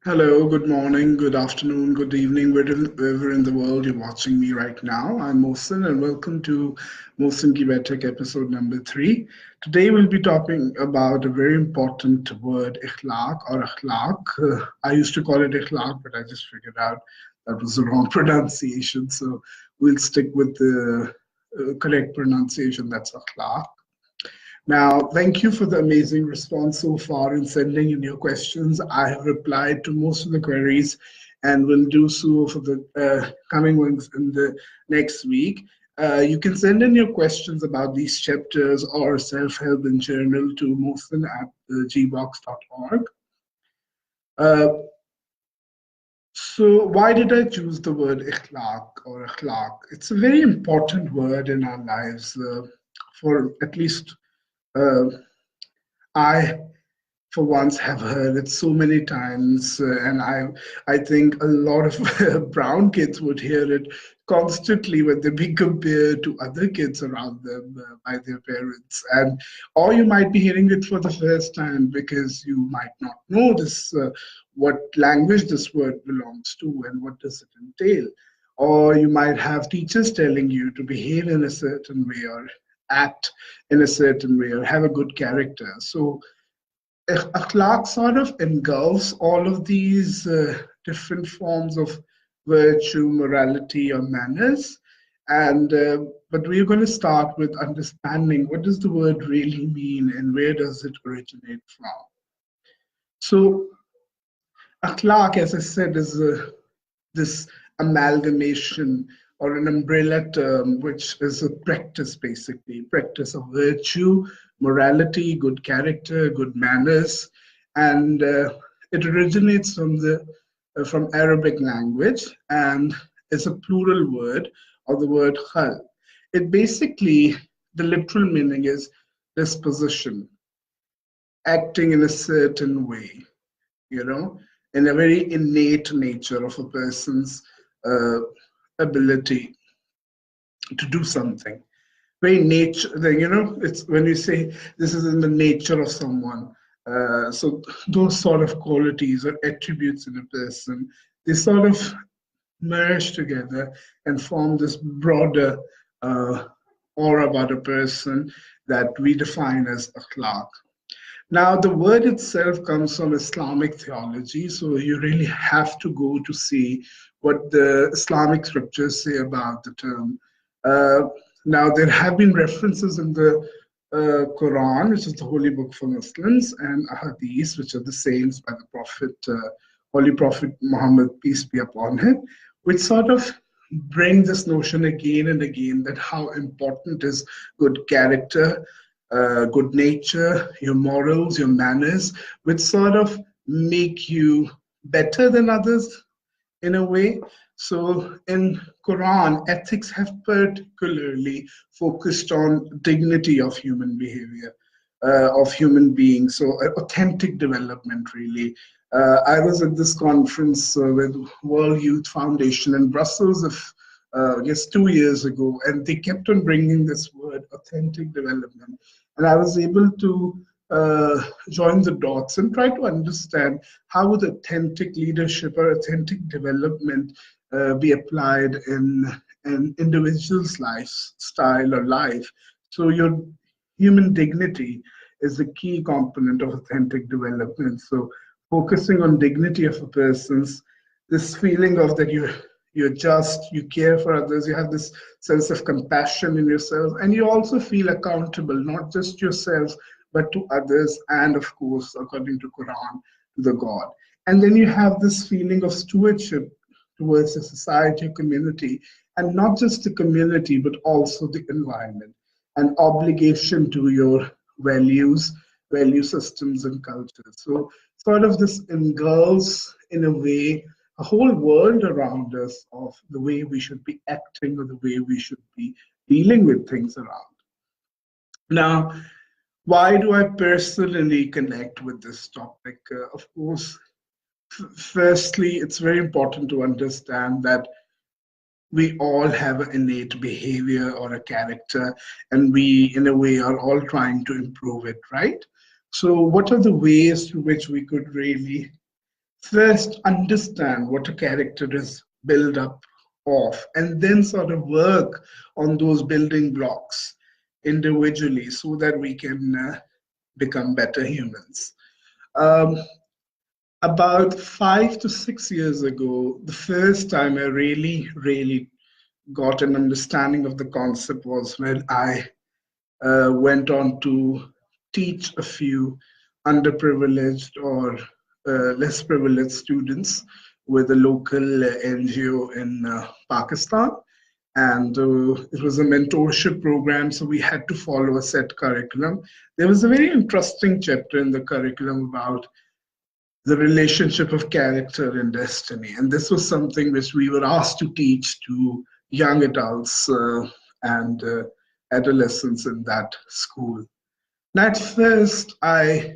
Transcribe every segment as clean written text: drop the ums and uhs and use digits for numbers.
Hello, good morning, good afternoon, good evening, wherever in the world you're watching me right now. I'm Mohsin and welcome to Mohsin Ki Baitak episode number 3. Today we'll be talking about a very important word, ikhlaq or akhlaq. I used to call it ikhlaq, but I just figured out that was the wrong pronunciation. So we'll stick with the correct pronunciation, that's akhlaq. Now, thank you for the amazing response so far in sending in your questions. I have replied to most of the queries and will do so for the coming ones in the next week. You can send in your questions about these chapters or self-help in general to mohsin at gbox.org. Uh, so why did I choose the word ikhlaq or akhlaq? It's a very important word in our lives for at least uh, I for once have heard it so many times, and I think a lot of brown kids would hear it constantly when they be compared to other kids around them by their parents, and or you might be hearing it for the first time because you might not know this what language this word belongs to and what does it entail. Or you might have teachers telling you to behave in a certain way or act in a certain way or have a good character. So Akhlaq sort of engulfs all of these different forms of virtue, morality, or manners. And but we're going to start with understanding what does the word really mean and where does it originate from. So akhlaq, as I said, is this amalgamation or an umbrella term, which is a practice, basically, practice of virtue, morality, good character, good manners, and it originates from Arabic language and is a plural word of the word khal. It basically, the literal meaning is disposition, acting in a certain way, you know, in a very innate nature of a person's uh, ability to do something. Very nature, it's when you say this is in the nature of someone. So those sort of qualities or attributes in a person, they sort of merge together and form this broader uh, aura about a person that we define as akhlaq. Now, the word itself comes from Islamic theology, so you really have to go to see what the Islamic scriptures say about the term. Uh, Now, there have been references in the Quran, which is the holy book for Muslims, and Ahadith, which are the sayings by the Prophet, Holy Prophet Muhammad, peace be upon him, which sort of bring this notion again and again that how important is good character, good nature, your morals, your manners, which sort of make you better than others in a way. So in Quran, ethics have particularly focused on dignity of human behavior, of human beings. So authentic development, really. I was at this conference with World Youth Foundation in Brussels I guess 2 years ago, and they kept on bringing this word, authentic development. And I was able to join the dots and try to understand how would authentic leadership or authentic development be applied in an individual's lifestyle or life. So your human dignity is the key component of authentic development. So focusing on dignity of a person's, this feeling of that you're just, you care for others, you have this sense of compassion in yourself, and you also feel accountable, not just yourself, but to others, and of course, according to Quran, to the God. And then you have this feeling of stewardship towards the society, community, and not just the community, but also the environment, an obligation to your values, value systems, and culture. So, sort of this engulfs, in a way, a whole world around us of the way we should be acting or the way we should be dealing with things around. Now, why do I personally connect with this topic? Of course, firstly, it's very important to understand that we all have an innate behavior or a character, and we, in a way, are all trying to improve it, right? So, what are the ways through which we could really first understand what a character is built up of, and then sort of work on those building blocks individually so that we can become better humans. Um, about 5 to 6 years ago, the first time I really got an understanding of the concept was when I went on to teach a few underprivileged or less privileged students with a local NGO in Pakistan. And it was a mentorship program, so we had to follow a set curriculum. There was a very interesting chapter in the curriculum about the relationship of character and destiny. And this was something which we were asked to teach to young adults and adolescents in that school. And at first, I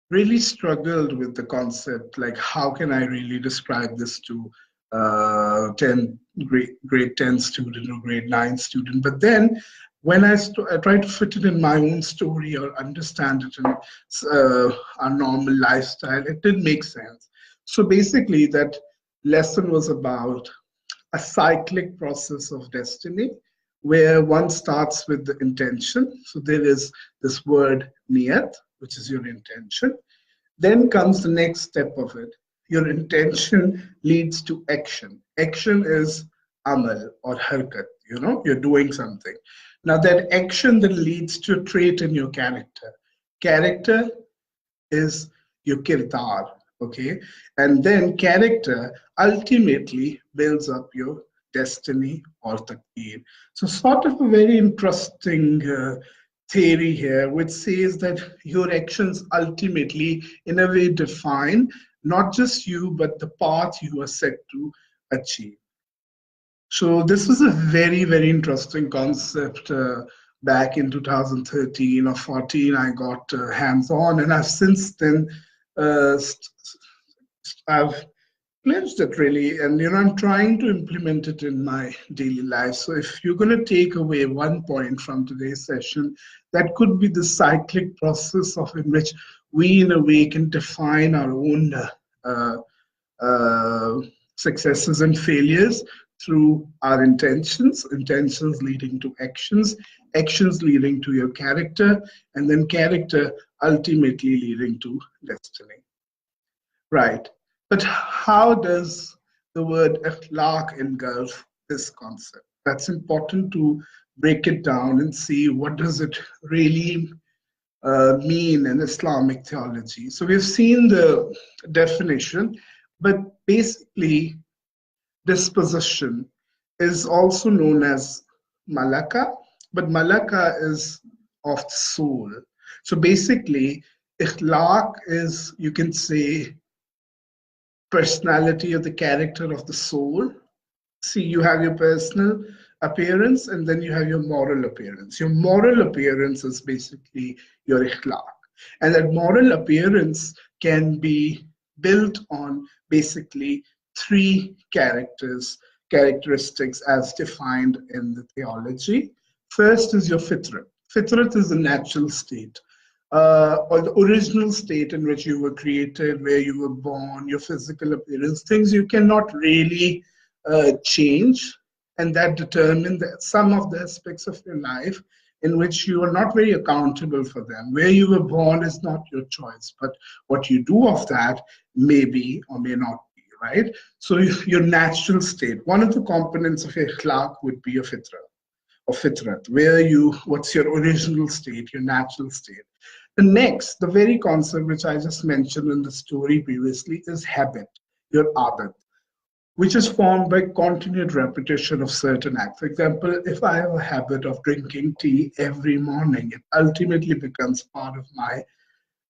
really struggled with the concept, like how can I really describe this to 10 grade 10 student or grade 9 student. But then when I try to fit it in my own story or understand it in our normal lifestyle, it did make sense. So basically that lesson was about a cyclic process of destiny where one starts with the intention. So there is this word niyat, which is your intention. Then comes the next step of it. Your intention leads to action. Action is amal or harkat, you're doing something. Now that action then leads to a trait in your character. Character is your kirdar, okay? And then character ultimately builds up your destiny or taqdeer. So sort of a very interesting theory here, which says that your actions ultimately, in a way, define not just you, but the path you are set to achieve. So this was a very interesting concept back in 2013 or 14. I got hands-on, and I've since then I've pledged it really, and I'm trying to implement it in my daily life. So if you're going to take away one point from today's session, that could be the cyclic process of in which we, in a way, can define our own successes and failures through our intentions leading to actions, actions leading to your character, and then character ultimately leading to destiny. Right. But how does the word Oclock engulf this concept? That's important to break it down and see what does it really mean in Islamic theology. So we've seen the definition, but basically disposition is also known as malaka, but malaka is of the soul. So basically, ikhlaq is, you can say, personality or the character of the soul. See, you have your personal appearance and then you have your moral appearance. Your moral appearance is basically your ikhlaq. And that moral appearance can be built on basically three characteristics as defined in the theology. First is your fitrat. Fitrat is the natural state, or the original state in which you were created, where you were born, your physical appearance, things you cannot really change, and that determine some of the aspects of your life in which you are not very accountable for them. Where you were born is not your choice, but what you do of that may be or may not be, right? So your natural state, one of the components of ikhlaq would be your fitra or fitrat, what's your original state, your natural state. The very concept which I just mentioned in the story previously is habit, your adat, which is formed by continued repetition of certain acts. For example, if I have a habit of drinking tea every morning, it ultimately becomes part of my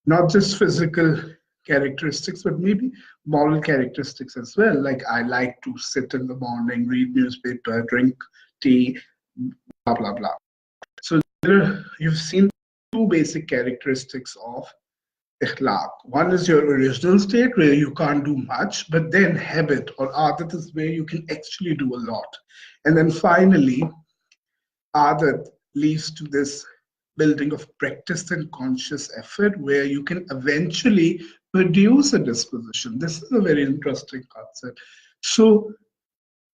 not just physical characteristics, but maybe moral characteristics as well. Like I like to sit in the morning, read newspaper, drink tea, blah, blah, blah. So you've seen two basic characteristics of ikhlaq. One is your original state where you can't do much, but then habit or adat is where you can actually do a lot. And then finally, adat leads to this building of practice and conscious effort where you can eventually produce a disposition. This is a very interesting concept. So,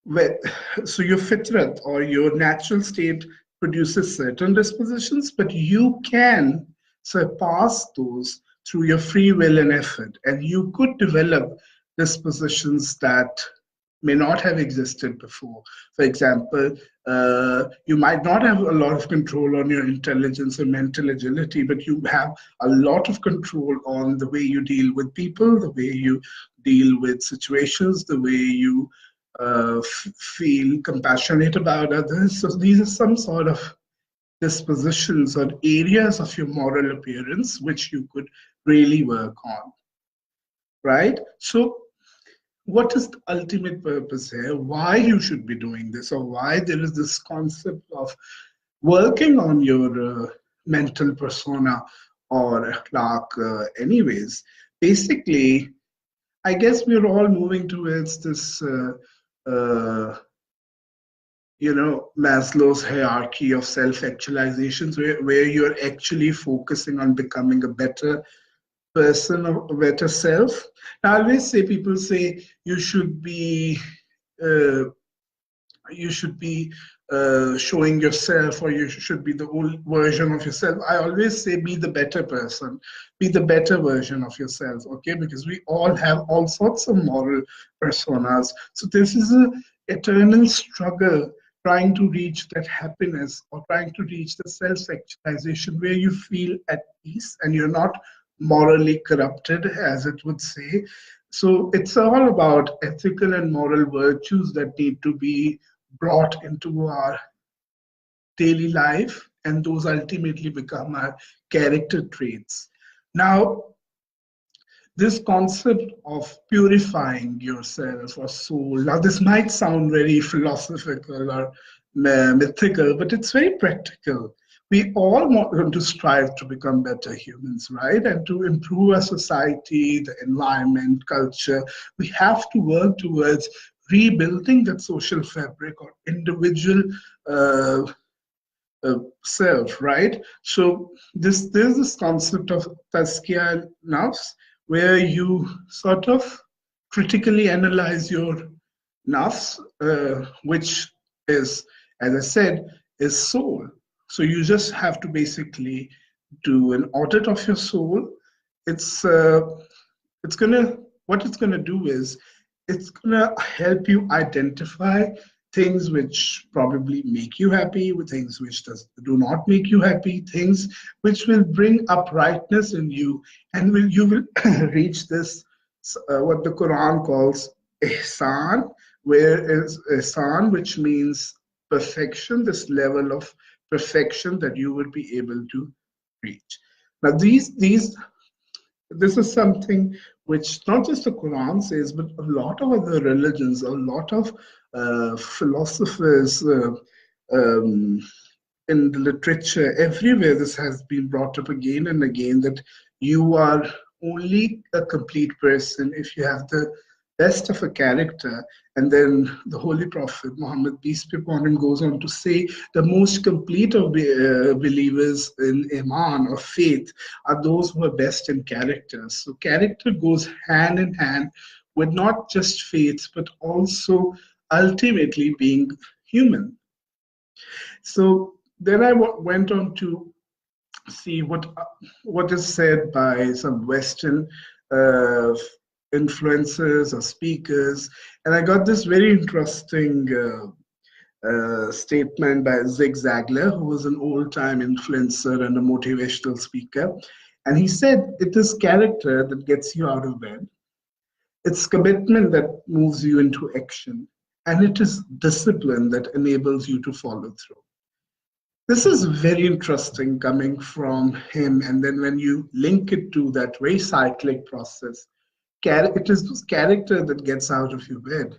where, so your fitrat or your natural state produces certain dispositions, but you can surpass those through your free will and effort, and you could develop dispositions that may not have existed before. For example, you might not have a lot of control on your intelligence or mental agility, but you have a lot of control on the way you deal with people, the way you deal with situations, the way you feel compassionate about others. So these are some sort of dispositions or areas of your moral appearance which you could really work on, right? So what is the ultimate purpose here? Why you should be doing this, or why there is this concept of working on your mental persona or Oclock anyways? Basically, I guess we're all moving towards this uh, Maslow's hierarchy of self-actualizations, where you're actually focusing on becoming a better person or a better self. Now, I always say, people say uh, you should be showing yourself, or you should be the old version of yourself. I always say, be the better person, be the better version of yourself, okay? Because we all have all sorts of moral personas. So this is an eternal struggle, trying to reach that happiness, or trying to reach the self-actualization where you feel at peace and you're not morally corrupted, as it would say. So it's all about ethical and moral virtues that need to be brought into our daily life, and those ultimately become our character traits. Now, this concept of purifying yourself or soul, now this might sound very philosophical or mythical, but it's very practical. We all want to strive to become better humans, right? And to improve our society, the environment, culture. We have to work towards rebuilding that social fabric or individual uh, self, right? So there's this concept of tazkiya nafs, where you sort of critically analyze your nafs, which is, as I said, is soul. So you just have to basically do an audit of your soul. It's uh, it's gonna what it's gonna do is it's gonna help you identify things which probably make you happy, with things which do not make you happy, things which will bring uprightness in you, and you will reach this what the Quran calls ihsan, where is ihsan, which means perfection, this level of perfection that you will be able to reach. Now these this is something which not just the Quran says, but a lot of other religions, a lot of philosophers um, in the literature, everywhere this has been brought up again and again, that you are only a complete person if you have the best of a character. And then the Holy Prophet Muhammad, peace be upon him, goes on to say the most complete of believers in Iman or faith are those who are best in character. So character goes hand in hand with not just faith, but also ultimately being human. So then I went on to see what is said by some Western uh, influencers or speakers, and I got this very interesting statement by ZigZag Lee, who was an old-time influencer and a motivational speaker, and he said, "It is character that gets you out of bed. It's commitment that moves you into action, and it is discipline that enables you to follow through." This is very interesting coming from him. And then when you link it to that very cyclic process, it is this character that gets out of your bed.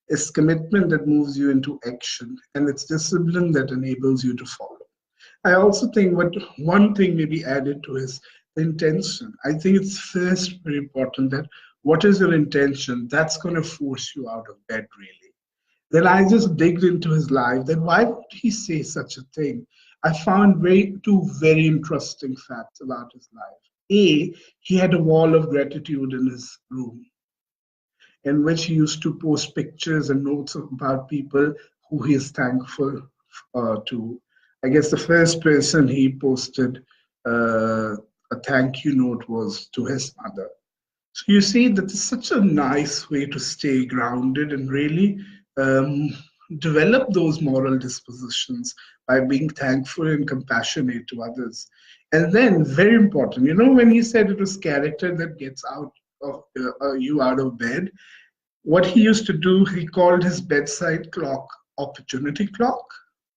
It's commitment that moves you into action, and it's discipline that enables you to follow. I also think what one thing may be added to is the intention. I think it's first very important that what is your intention? That's going to force you out of bed, really. Then I just digged into his life. Then why would he say such a thing? I found two very interesting facts about his life. He had a wall of gratitude in his room, in which he used to post pictures and notes about people who he is thankful to. I guess the first person he posted a thank you note was to his mother. So you see, that is such a nice way to stay grounded and really um, develop those moral dispositions by being thankful and compassionate to others. And then, very important, when he said it was character that gets out of you out of bed, what he used to do, he called his bedside clock opportunity clock.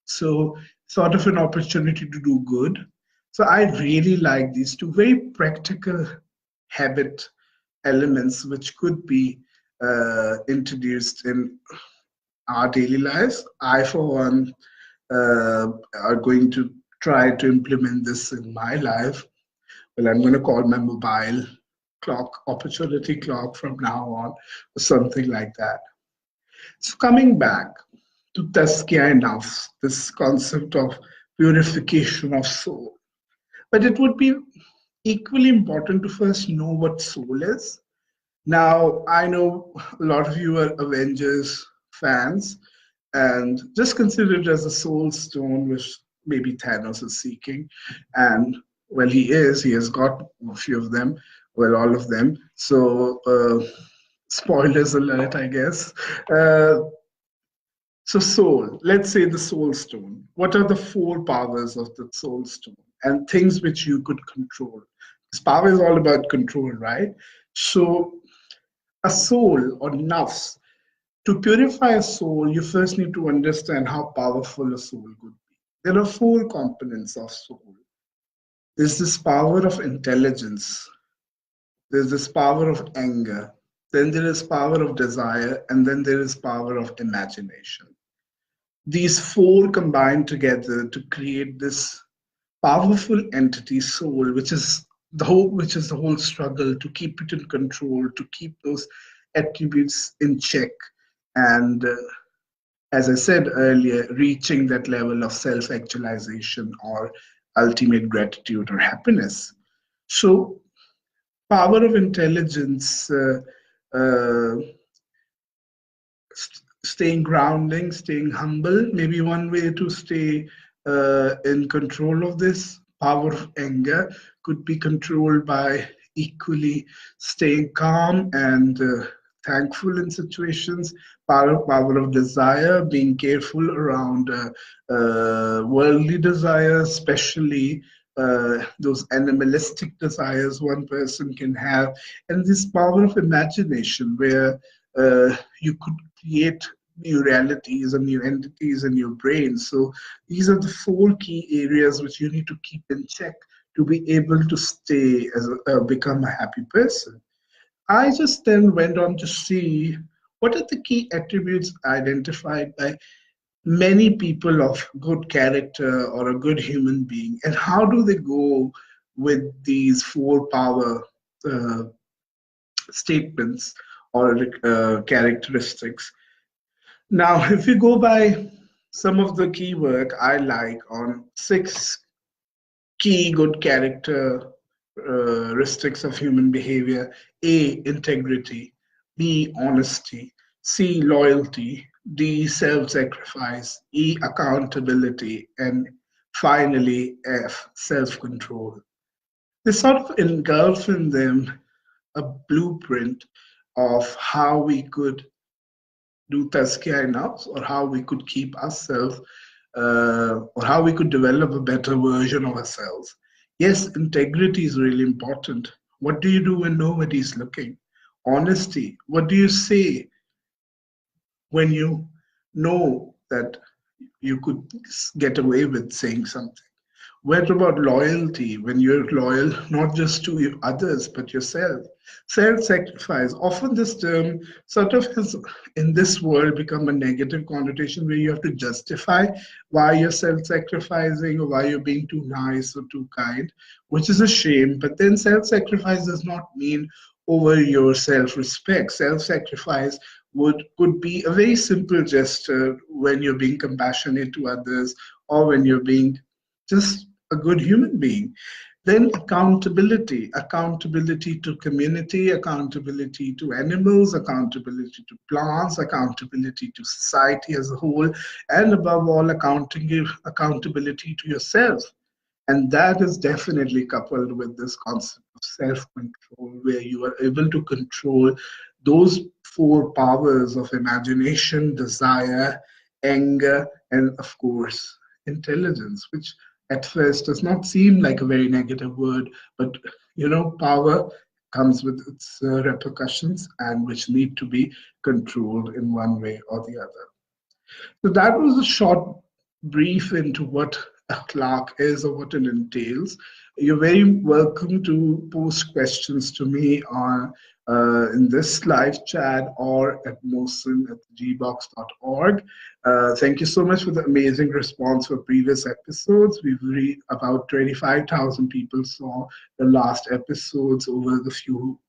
So, sort of an opportunity to do good. So, I really like these two very practical habit elements which could be introduced in our daily lives. I, for one, are going to try to implement this in my life. Well, I'm going to call my mobile clock opportunity clock from now on, or something like that. So, coming back to Tazkiyah Nafs, this concept of purification of soul. But it would be equally important to first know what soul is. Now, I know a lot of you are Avengers fans, and just consider it as a soul stone, which maybe Thanos is seeking. And well, he has got a few of them, well, all of them. So, spoilers alert, I guess. So, soul, let's say the soul stone. What are the four powers of the soul stone and things which you could control? Because power is all about control, right? So, a soul or nafs, to purify a soul, you first need to understand how powerful a soul could be. There are four components of soul. There's this power of intelligence, there's this power of anger, then there is power of desire, and then there is power of imagination. These four combine together to create this powerful entity soul, which is the whole struggle to keep it in control, to keep those attributes in check, and as I said earlier, reaching that level of self-actualization or ultimate gratitude or happiness. So, power of intelligence, uh, staying grounding, staying humble, maybe one way to stay in control of this. Power of anger could be controlled by equally staying calm and thankful in situations. Power of desire, being careful around worldly desires, especially those animalistic desires one person can have, and this power of imagination, where you could create new realities and new entities in your brain. So these are the four key areas which you need to keep in check to be able to stay as become a happy person. I just then went on to see what are the key attributes identified by many people of good character or a good human being, and how do they go with these four power uh, statements or characteristics. Now, if you go by some of the key work I like on six key good characteristics of human behavior: A, integrity; B, honesty; C, loyalty; D, self-sacrifice; E, accountability; and finally, F, self-control. They sort of engulf in them a blueprint of how we could do Tazkiyah enough, or how we could keep ourselves, or how we could develop a better version of ourselves. Yes, integrity is really important. What do you do when nobody's looking? Honesty. What do you say when you know that you could get away with saying something? What about loyalty, when you're loyal not just to others but yourself? Self sacrifice. Often, this term sort of has in this world become a negative connotation where you have to justify why you're self sacrificing or why you're being too nice or too kind, which is a shame. But then, self sacrifice does not mean over your self respect. Self sacrifice could be a very simple gesture when you're being compassionate to others, or when you're being just a good human being. Then accountability to community, accountability to animals, accountability to plants, accountability to society as a whole, and above all, accountability to yourself. And that is definitely coupled with this concept of self control, where you are able to control those four powers of imagination, desire, anger, and of course, intelligence, which at first does not seem like a very negative word, but power comes with its repercussions and which need to be controlled in one way or the other. So that was a short brief into what a clerk is or what it entails. You're very welcome to post questions to me on in this live chat or at mosin@gbox.org. Thank you so much for the amazing response for previous episodes. About 25,000 people saw the last episodes over the few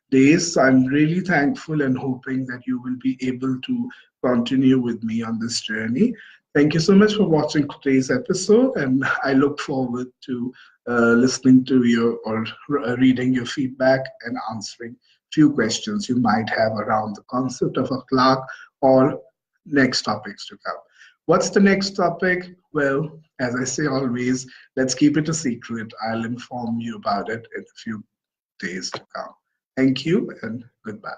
days. So I'm really thankful and hoping that you will be able to continue with me on this journey. Thank you so much for watching today's episode, and I look forward to listening to you or reading your feedback and answering few questions you might have around the concept of a clerk or next topics to come. What's the next topic? Well, as I say always, let's keep it a secret. I'll inform you about it in a few days to come. Thank you and goodbye.